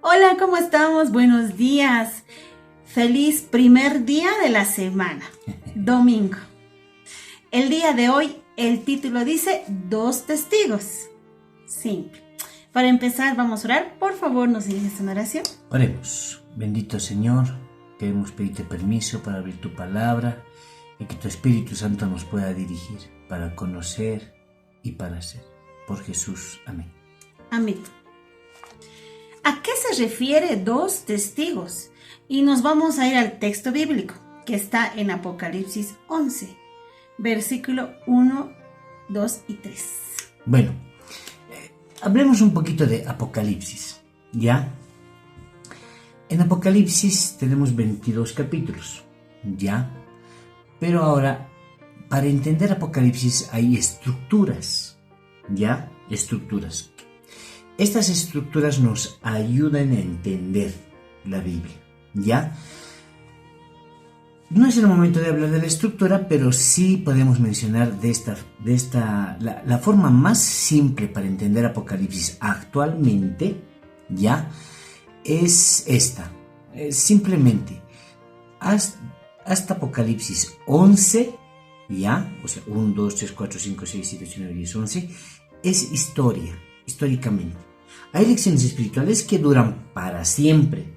Hola, ¿cómo estamos? Buenos días. Feliz primer día de la semana, domingo. El día de hoy, el título dice dos testigos. Simple. Para empezar, vamos a orar. Por favor, nos diriges una oración. Oremos. Bendito Señor, queremos pedirte permiso para abrir tu palabra y que tu Espíritu Santo nos pueda dirigir para conocer y para hacer. Por Jesús. Amén. Amén. ¿A qué se refiere dos testigos? Y nos vamos a ir al texto bíblico que está en Apocalipsis 11, versículo 1, 2 y 3. Bueno, hablemos un poquito de Apocalipsis, ¿ya? En Apocalipsis tenemos 22 capítulos, ¿ya? Pero ahora, para entender Apocalipsis hay estructuras, ¿ya? Estructuras. Estas estructuras nos ayudan a entender la Biblia, ¿ya? No es el momento de hablar de la estructura, pero sí podemos mencionar la forma más simple para entender Apocalipsis actualmente, ¿ya? Es esta. Simplemente, hasta Apocalipsis 11, ¿ya? O sea, 1, 2, 3, 4, 5, 6, 7, 8, 9, 10, 11, es historia, históricamente. Hay lecciones espirituales que duran para siempre,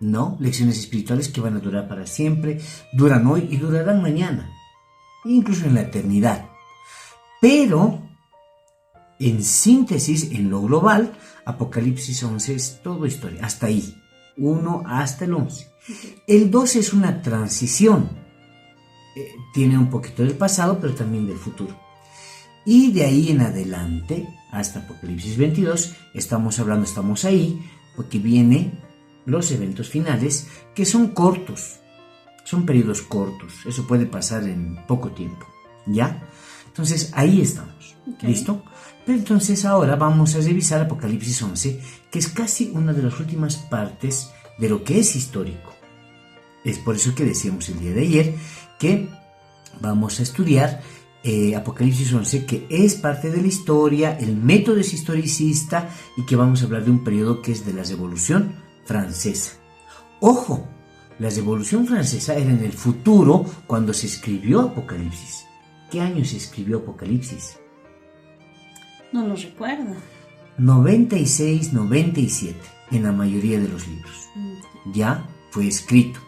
¿no? Lecciones espirituales que van a durar para siempre, duran hoy y durarán mañana, incluso en la eternidad. Pero, en síntesis, en lo global, Apocalipsis 11 es todo historia, hasta ahí, 1 hasta el 11. El 12 es una transición, tiene un poquito del pasado, pero también del futuro. Y de ahí en adelante, hasta Apocalipsis 22, estamos ahí, porque vienen los eventos finales, que son cortos, son periodos cortos, eso puede pasar en poco tiempo, ¿ya? Entonces, ahí estamos, okay. ¿Listo? Pero entonces ahora vamos a revisar Apocalipsis 11, que es casi una de las últimas partes de lo que es histórico. Es por eso que decíamos el día de ayer que vamos a estudiar Apocalipsis 11, que es parte de la historia, el método es historicista y que vamos a hablar de un periodo que es de la Revolución Francesa. ¡Ojo! La Revolución Francesa era en el futuro cuando se escribió Apocalipsis. ¿Qué año se escribió Apocalipsis? No lo recuerdo. 96, 97 en la mayoría de los libros. Ya fue escrito,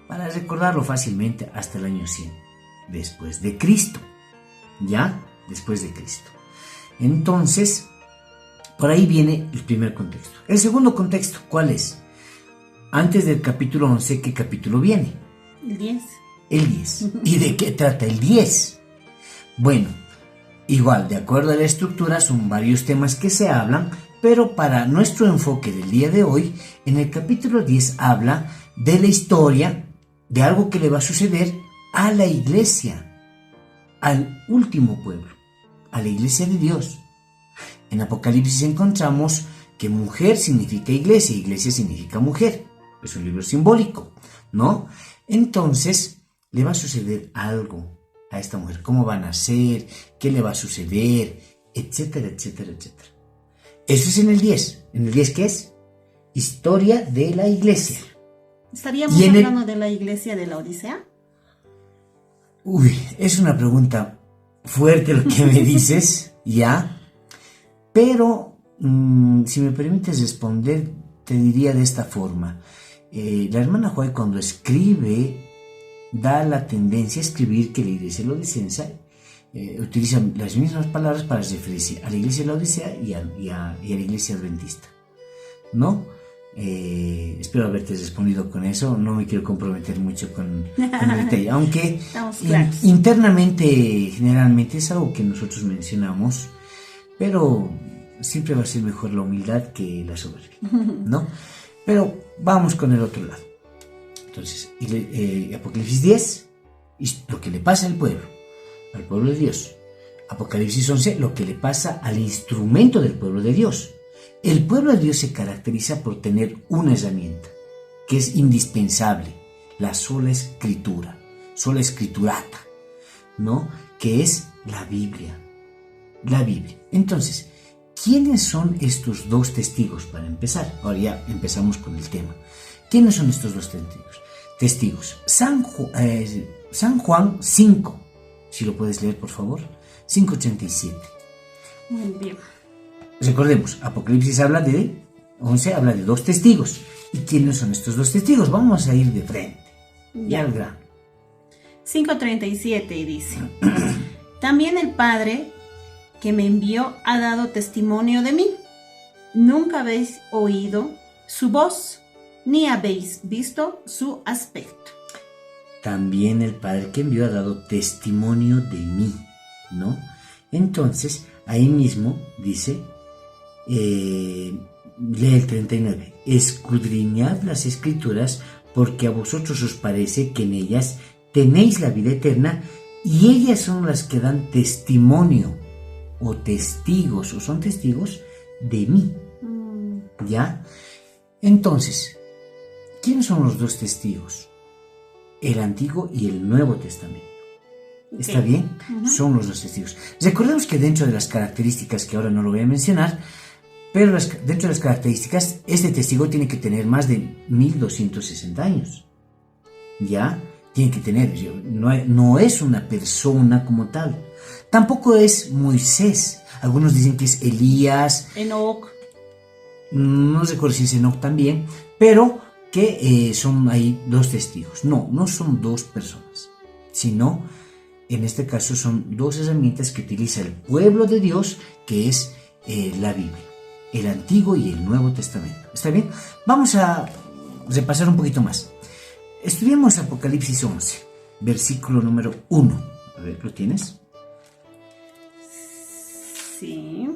para recordarlo fácilmente, hasta el año 100 después de Cristo. ¿Ya? Después de Cristo. Entonces, por ahí viene el primer contexto. El segundo contexto, ¿cuál es? Antes del capítulo 11, ¿qué capítulo viene? El 10. El 10. ¿Y de qué trata el 10? Bueno, igual, de acuerdo a la estructura, son varios temas que se hablan, pero para nuestro enfoque del día de hoy, en el capítulo 10 habla de la historia, de algo que le va a suceder a la iglesia, al último pueblo, a la iglesia de Dios. En Apocalipsis encontramos que mujer significa iglesia, iglesia significa mujer. Es un libro simbólico, ¿no? Entonces, le va a suceder algo a esta mujer. ¿Cómo va a nacer? ¿Qué le va a suceder? Etcétera, etcétera, etcétera. Eso es en el 10. ¿En el 10 qué es? Historia de la iglesia. ¿Estaríamos hablando de la iglesia de la Odisea? Uy, es una pregunta fuerte lo que me dices, ¿ya? Pero, si me permites responder, te diría de esta forma. La hermana Joy, cuando escribe, da la tendencia a escribir que la iglesia de la Odisea utiliza las mismas palabras para referirse a la iglesia de la Odisea y a la iglesia adventista, ¿no? Espero haberte respondido con eso. No me quiero comprometer mucho con el detalle, aunque internamente, generalmente es algo que nosotros mencionamos, pero siempre va a ser mejor la humildad que la soberbia, ¿no? Pero vamos con el otro lado. Entonces, Apocalipsis 10, lo que le pasa al pueblo de Dios. Apocalipsis 11, lo que le pasa al instrumento del pueblo de Dios. El pueblo de Dios se caracteriza por tener una herramienta que es indispensable, la sola escriturata, ¿no? Que es la Biblia. Entonces, ¿quiénes son estos dos testigos para empezar? Ahora ya empezamos con el tema. ¿Quiénes son estos dos testigos? San Juan 5, si lo puedes leer por favor, 5:87. Muy bien. Recordemos, Apocalipsis habla de 11, habla de dos testigos. ¿Y quiénes son estos dos testigos? Vamos a ir de frente. Ya al grano. 5:37 y dice: También el Padre que me envió ha dado testimonio de mí. Nunca habéis oído su voz, ni habéis visto su aspecto. También el Padre que envió ha dado testimonio de mí, ¿no? Entonces, ahí mismo dice, lee el 39, escudriñad las Escrituras, porque a vosotros os parece que en ellas tenéis la vida eterna, y ellas son las que dan testimonio, o testigos, o son testigos de mí. ¿Ya? Entonces, ¿quiénes son los dos testigos? El Antiguo y el Nuevo Testamento. ¿Está bien? Son los dos testigos. Recordemos que dentro de las características, que ahora no lo voy a mencionar, pero dentro de las características, este testigo tiene que tener más de 1260 años. ¿Ya? Tiene que tener, no es una persona como tal. Tampoco es Moisés. Algunos dicen que es Elías. Enoc. No recuerdo si es Enoc también, pero que son ahí dos testigos. No son dos personas, sino en este caso son dos herramientas que utiliza el pueblo de Dios, que es la Biblia, el Antiguo y el Nuevo Testamento. ¿Está bien? Vamos a repasar un poquito más. Estudiamos Apocalipsis 11, versículo número 1. A ver, ¿lo tienes? Sí.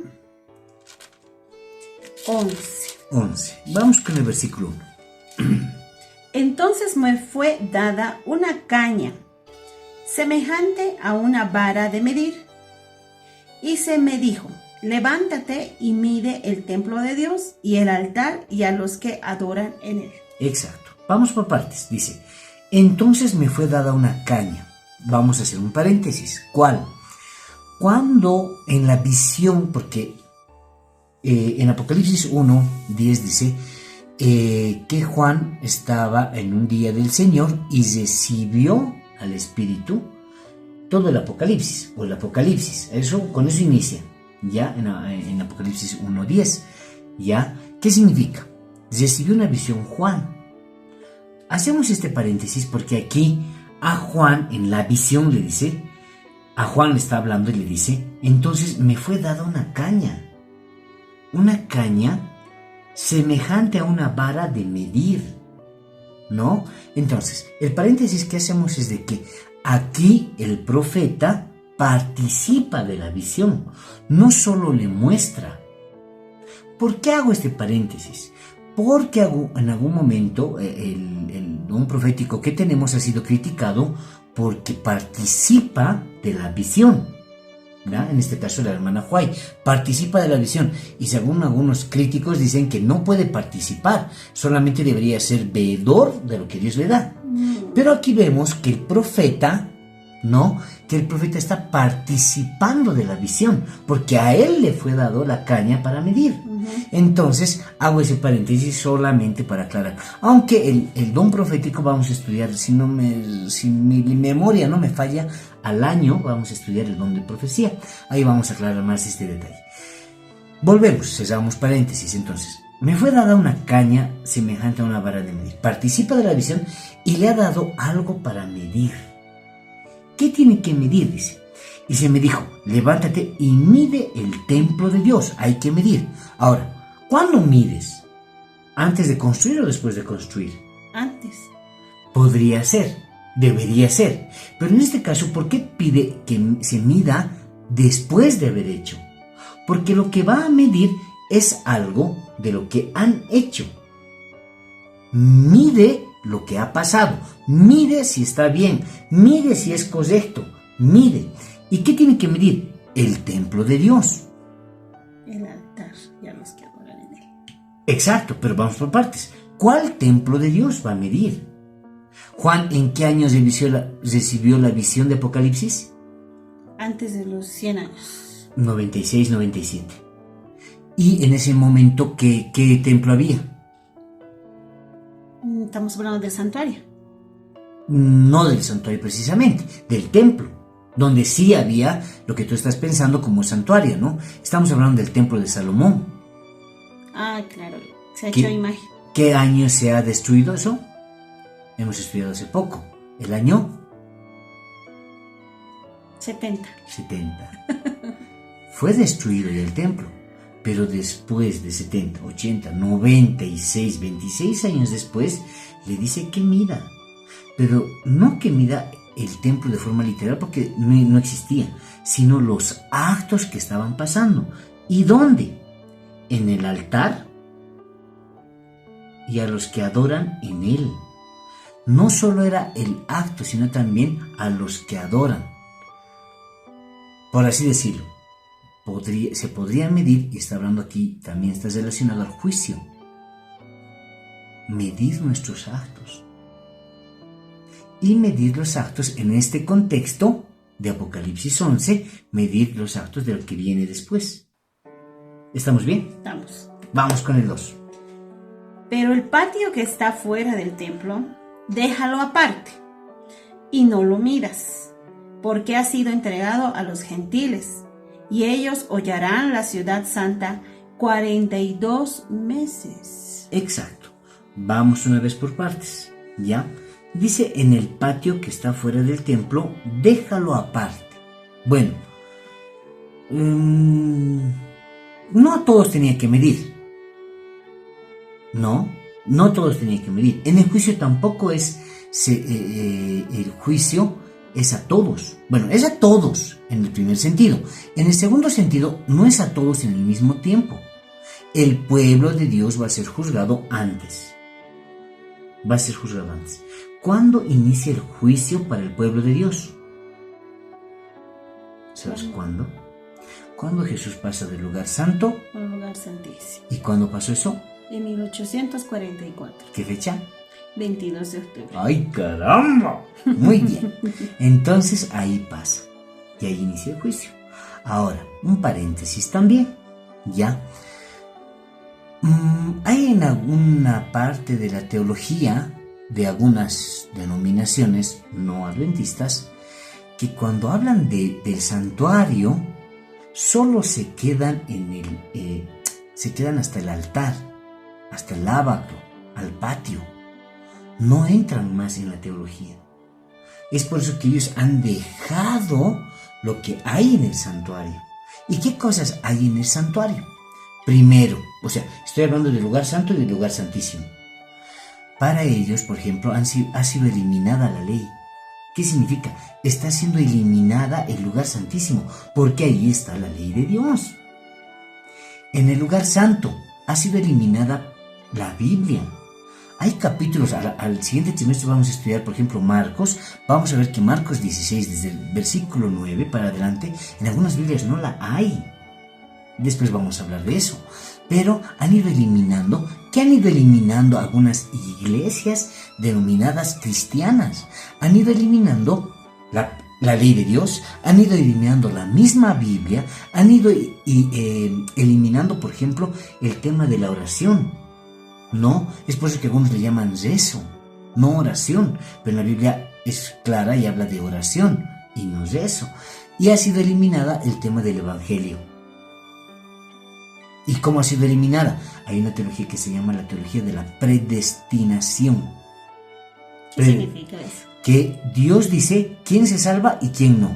11. Vamos con el versículo 1. Entonces me fue dada una caña, semejante a una vara de medir, y se me dijo: levántate y mide el templo de Dios y el altar y a los que adoran en él. Exacto. Vamos por partes. Dice, entonces me fue dada una caña. Vamos a hacer un paréntesis. ¿Cuál? Cuando en la visión, porque en Apocalipsis 1:10 dice que Juan estaba en un día del Señor y recibió al Espíritu todo el Apocalipsis, o el Apocalipsis. Con eso inicia, ya en Apocalipsis 1:10. ¿Ya? ¿Qué significa? Recibió una visión Juan. Hacemos este paréntesis porque aquí a Juan en la visión le dice, a Juan le está hablando y le dice, entonces me fue dada una caña semejante a una vara de medir, ¿no? Entonces, el paréntesis que hacemos es de que aquí el profeta participa de la visión, no solo le muestra. ¿Por qué hago este paréntesis? Porque en algún momento el don profético que tenemos ha sido criticado porque participa de la visión, ¿verdad? En este caso la hermana Huay participa de la visión, y según algunos críticos dicen que no puede participar, solamente debería ser veedor de lo que Dios le da. Pero aquí vemos que el profeta, ¿no? Que el profeta está participando de la visión, porque a él le fue dado la caña para medir. Entonces, hago ese paréntesis solamente para aclarar. Aunque el don profético vamos a estudiar, si mi memoria no me falla, al año vamos a estudiar el don de profecía. Ahí vamos a aclarar más este detalle. Volvemos, cerramos paréntesis. Entonces, me fue dada una caña semejante a una vara de medir. Participa de la visión y le ha dado algo para medir. ¿Qué tiene que medir? Dice. Y se me dijo, levántate y mide el templo de Dios. Hay que medir. Ahora, ¿cuándo mides? ¿Antes de construir o después de construir? Antes. Podría ser, debería ser. Pero en este caso, ¿por qué pide que se mida después de haber hecho? Porque lo que va a medir es algo de lo que han hecho. Mide lo que ha pasado. Mide si está bien. Mide si es correcto. Mide. ¿Y qué tiene que medir? El templo de Dios. El altar y a los que adoran en él. Exacto, pero vamos por partes. ¿Cuál templo de Dios va a medir? Juan, ¿en qué años recibió la visión de Apocalipsis? Antes de los 100 años. 96, 97. Y en ese momento, ¿qué templo había? Estamos hablando del santuario. No del santuario precisamente, del templo, donde sí había lo que tú estás pensando como santuario, ¿no? Estamos hablando del templo de Salomón. Ah, claro, se ha hecho imagen. ¿Qué año se ha destruido eso? Hemos estudiado hace poco. El año 70. Fue destruido ya el templo, pero después de 70, 80, 96, 26 años después, le dice que mida. Pero no que mida el templo de forma literal, porque no existía, sino los actos que estaban pasando. ¿Y dónde? En el altar y a los que adoran en él. No solo era el acto, sino también a los que adoran. Por así decirlo, se podría medir, y está hablando aquí, también está relacionado al juicio. Medir nuestros actos. Y medir los actos en este contexto de Apocalipsis 11, medir los actos de lo que viene después. ¿Estamos bien? Estamos. Vamos con el 2. Pero el patio que está fuera del templo, déjalo aparte y no lo miras, porque ha sido entregado a los gentiles, y ellos hollarán la ciudad santa 42 meses. Exacto. Vamos una vez por partes, ¿ya? Dice en el patio que está fuera del templo, déjalo aparte. Bueno, no a todos tenía que medir. No todos tenían que medir. En el juicio tampoco es, el juicio es a todos. Bueno, es a todos en el primer sentido. En el segundo sentido, no es a todos en el mismo tiempo. El pueblo de Dios va a ser juzgado antes. ¿Cuándo inicia el juicio para el pueblo de Dios? ¿Sabes cuándo? Cuando Jesús pasa del lugar santo al lugar santísimo. ¿Y cuándo pasó eso? En 1844. ¿Qué fecha? 22 de octubre. ¡Ay, caramba! Muy bien. Entonces ahí pasa. Y ahí inicia el juicio. Ahora, un paréntesis también. ¿Ya? Hay en alguna parte de la teología de algunas denominaciones no adventistas que cuando hablan del santuario solo se quedan se quedan hasta el altar, hasta el lavacro, al patio. No entran más en la teología. Es por eso que ellos han dejado lo que hay en el santuario. ¿Y qué cosas hay en el santuario? Primero, estoy hablando del lugar santo y del lugar santísimo. Para ellos, por ejemplo, ha sido eliminada la ley. ¿Qué significa? Está siendo eliminada el lugar santísimo, porque ahí está la ley de Dios. En el lugar santo ha sido eliminada la Biblia. Hay capítulos, al siguiente trimestre vamos a estudiar, por ejemplo, Marcos. Vamos a ver que Marcos 16, desde el versículo 9 para adelante, en algunas Biblias no la hay. Después vamos a hablar de eso. Pero han ido eliminando, ¿qué han ido eliminando algunas iglesias denominadas cristianas? Han ido eliminando la ley de Dios, han ido eliminando la misma Biblia, han ido eliminando, por ejemplo, el tema de la oración. No, es por eso que algunos le llaman rezo, no oración, pero en la Biblia es clara y habla de oración y no rezo. Y ha sido eliminada el tema del evangelio. ¿Y cómo ha sido eliminada? Hay una teología que se llama la teología de la predestinación. ¿Qué significa eso? Que Dios dice quién se salva y quién no.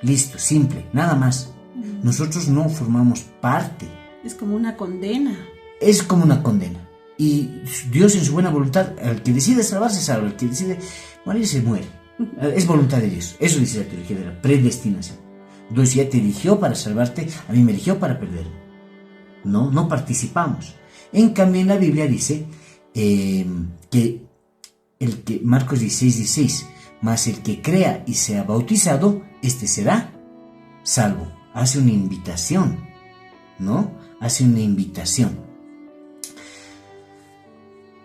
Listo, simple, nada más. Nosotros no formamos parte. Es como una condena. Es como una condena. Y Dios en su buena voluntad, al que decide salvarse, se salva. Al que decide morir, se muere. Es voluntad de Dios. Eso dice la teología de la predestinación. Dios ya te eligió para salvarte, a mí me eligió para perderme. No participamos. En cambio, en la Biblia dice que Marcos 16, más el que crea y sea bautizado, este será salvo. Hace una invitación, ¿no? Hace una invitación.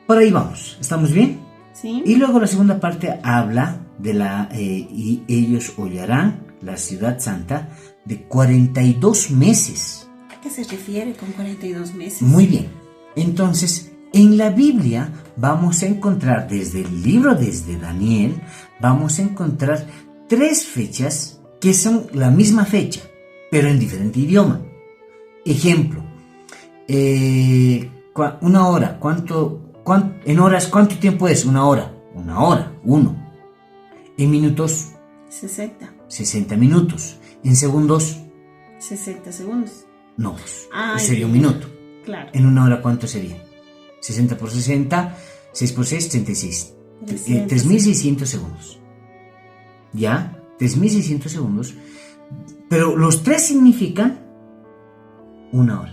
Por ahí vamos, ¿estamos bien? Sí. Y luego la segunda parte habla de y ellos hollarán la ciudad santa de 42 meses. qué se refiere con 42 meses? Muy bien. Entonces, en la Biblia vamos a encontrar desde Daniel, vamos a encontrar 3 fechas que son la misma fecha, pero en diferente idioma. Ejemplo, una hora, en horas, ¿cuánto tiempo es una hora? Una hora, 1. En minutos, 60 minutos. En segundos, 60 segundos. No, sería un minuto. Claro. En una hora, ¿cuánto sería? 60 por 60, 6 por 6, 36. 3.600 segundos. ¿Ya? 3.600 segundos. Pero los 3 significan una hora.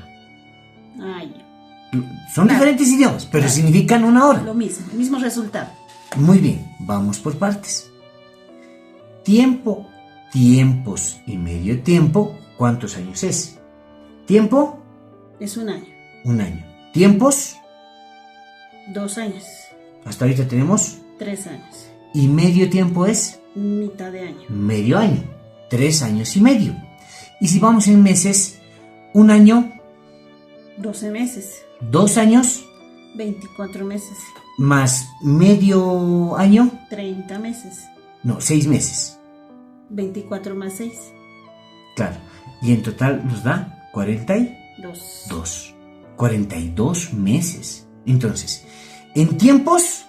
Son diferentes idiomas, pero significan una hora. Lo mismo, el mismo resultado. Muy bien, vamos por partes. Tiempo, tiempos y medio tiempo, ¿cuántos años es? Tiempo es 1 año. 1 año. Tiempos 2 años. Hasta ahorita tenemos 3 años. Y medio tiempo es mitad de año. Medio año. 3 años y medio. Y si vamos en meses, 1 año 12 meses. 2 años 24 meses. Más medio año 30 meses. No, 6 meses. 24 más 6. Claro. Y en total nos da 42. 42 meses. Entonces, en tiempos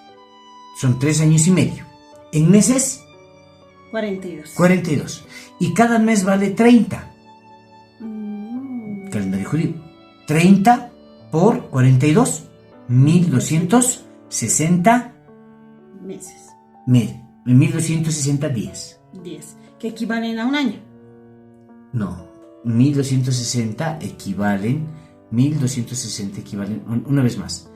son 3 años y medio. En meses 42. Y cada mes vale 30. Calendario judío. 30 por 42. 1260 meses. 1260 días. 10. Que equivalen a 1 año. No. 1260 equivalen. 1260 equivalen. Una vez más.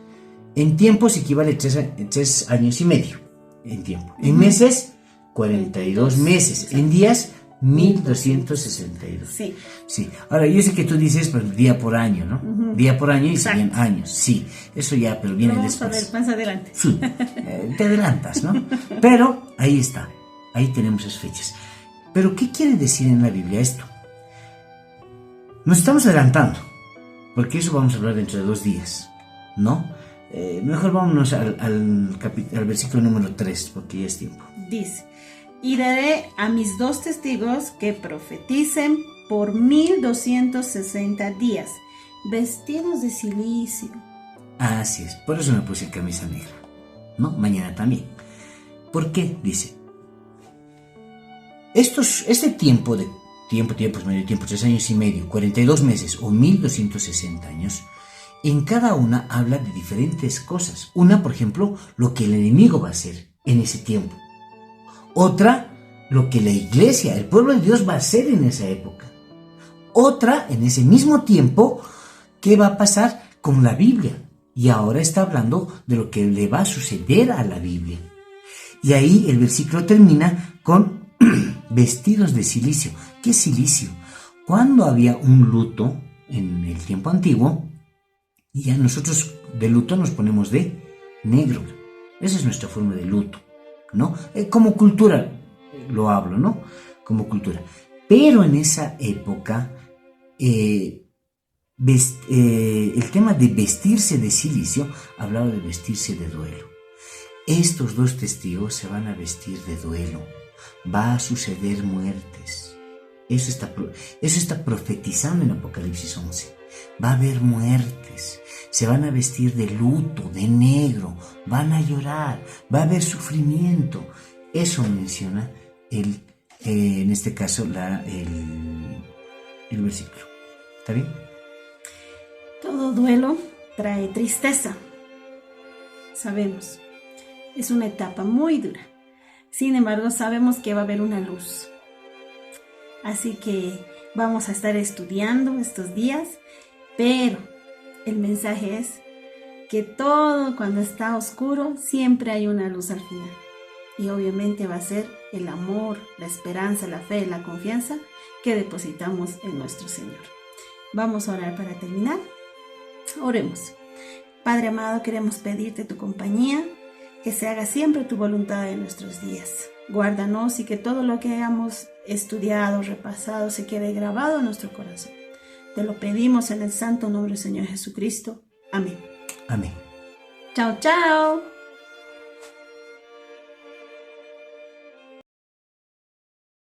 En tiempos equivale 3 años y medio. En tiempo. En meses, 42 meses. En días, 1262. Sí. Ahora, yo sé que tú dices, pues, día por año, ¿no? Día por año y serían años. Sí, eso ya, pero viene después. Vamos a ver, más adelante. Sí, te adelantas, ¿no? Pero ahí está. Ahí tenemos esas fechas. Pero, ¿qué quiere decir en la Biblia esto? Nos estamos adelantando, porque eso vamos a hablar dentro de 2 días, ¿no? Mejor vámonos al versículo número 3, porque ya es tiempo. Dice: y daré a mis 2 testigos que profeticen por 1260 días, vestidos de silicio. Así es, por eso me puse camisa negra, ¿no? Mañana también. ¿Por qué? Dice, este tiempo, medio tiempo, 3 años y medio, 42 meses o 1260 años, en cada una habla de diferentes cosas. Una, por ejemplo, lo que el enemigo va a hacer en ese tiempo. Otra, lo que la iglesia, el pueblo de Dios va a hacer en esa época. Otra, en ese mismo tiempo, ¿qué va a pasar con la Biblia? Y ahora está hablando de lo que le va a suceder a la Biblia. Y ahí el versículo termina con vestidos de silicio. ¿Qué es silicio? Cuando había un luto en el tiempo antiguo, ya nosotros de luto nos ponemos de negro. Esa es nuestra forma de luto, ¿no? Como cultura lo hablo, ¿no? Como cultura. Pero en esa época, el tema de vestirse de silicio hablaba de vestirse de duelo. Estos 2 testigos se van a vestir de duelo. Va a suceder muertes. Eso está profetizando en Apocalipsis 11. Va a haber muertes. Se van a vestir de luto, de negro. Van a llorar. Va a haber sufrimiento. Eso menciona en este caso el versículo. ¿Está bien? Todo duelo trae tristeza. Sabemos. Es una etapa muy dura. Sin embargo, sabemos que va a haber una luz. Así que vamos a estar estudiando estos días, pero el mensaje es que todo cuando está oscuro siempre hay una luz al final. Y obviamente va a ser el amor, la esperanza, la fe, la confianza que depositamos en nuestro Señor. Vamos a orar para terminar. Oremos. Padre amado, queremos pedirte tu compañía, que se haga siempre tu voluntad en nuestros días. Guárdanos y que todo lo que hayamos estudiado, repasado, se quede grabado en nuestro corazón. Te lo pedimos en el santo nombre del Señor Jesucristo. Amén. Amén. Chao, chao.